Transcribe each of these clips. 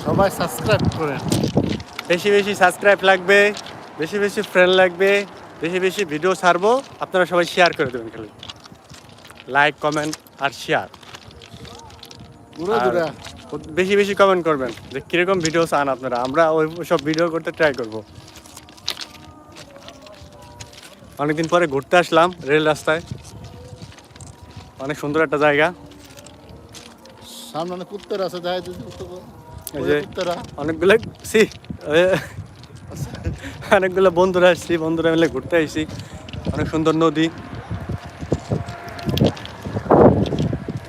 সবাই সাবস্ক্রাইব করেন। বেশি বেশি সাবস্ক্রাইব লাগবে, বেশি বেশি ফ্রেন্ড লাগবে, বেশি বেশি ভিডিও ছাড়বো। আপনারা সবাই শেয়ার করে দেবেন, খালি লাইক কমেন্ট আর শেয়ার। আর বেশি বেশি কমেন্ট করবেন যে কীরকম ভিডিও চান আপনারা, আমরা ওই সব ভিডিও করতে ট্রাই করব। অনেকদিন পরে ঘুরতে আসলাম রেল রাস্তায়, অনেক সুন্দর একটা জায়গা। সামনে অনেক উত্তর আছে, যাই অনেকগুলো অনেকগুলো বন্ধুরা আসছি, বন্ধুরা মিলে ঘুরতে আসছি। অনেক সুন্দর নদী,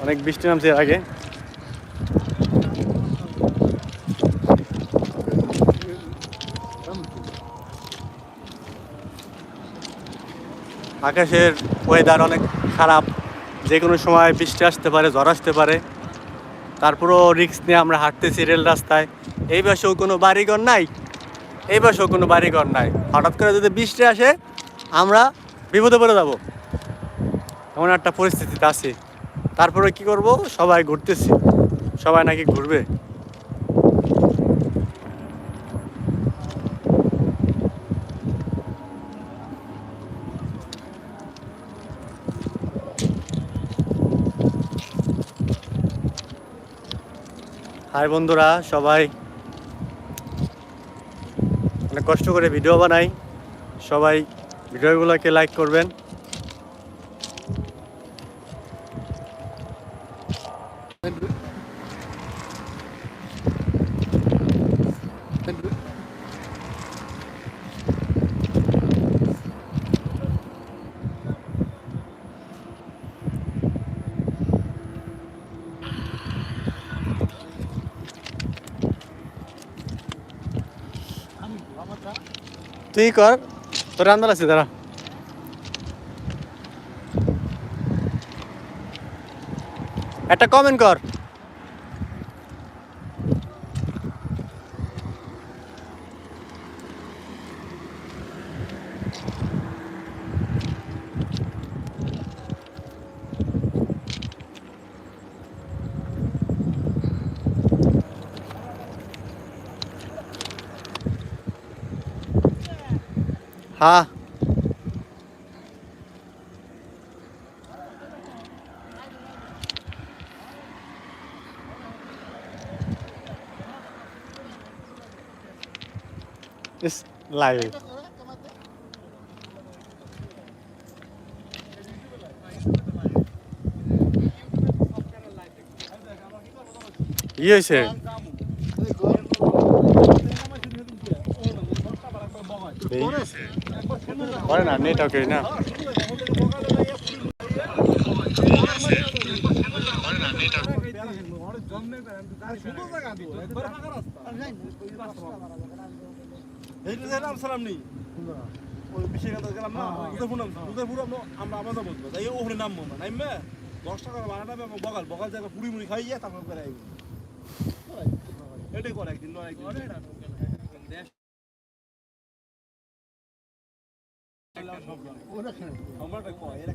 অনেক বৃষ্টি নামছে এর আগে। আকাশের ওয়েদার অনেক খারাপ, যে কোনো সময় বৃষ্টি আসতে পারে, ঝড় আসতে পারে। তারপরও রিস্ক নিয়ে আমরা হাঁটতেছি রেল রাস্তায়। এই পাশেও কোনো বাড়িঘর নাই, এই পাশেও কোনো বাড়িঘর নাই। হঠাৎ করে যদি বৃষ্টি আসে আমরা বিপদে পড়ে যাব, এমন একটা পরিস্থিতিতে আছি। তারপরে কি করব, সবাই ঘুরতেছি, সবাই নাকি ঘুরবে। হাই বন্ধুরা, সবাই অনেক কষ্ট করে ভিডিও বানাই, সবাই ভিডিওগুলোকে লাইক করবেন। তুই কর, তোর আন্দার আছে দাঁড়া। একটা কমেন্ট কর। হ্যাঁ, লাইভ কি হয়েছে? করে না, নেট ওকে না। সালাম নেই ওই বিশেষ গেলাম না, আমরা আমাদের বলবো তাই ওখানে নামবো না, নামবে 10 টাকা ভাড়া নেবে এবং বগাল বগাল জায়গা পুরি মুড়ি খাইয়ে তারপর করে আইব। এটাই করে একদিন নয় একদিন আমরা কয় এরা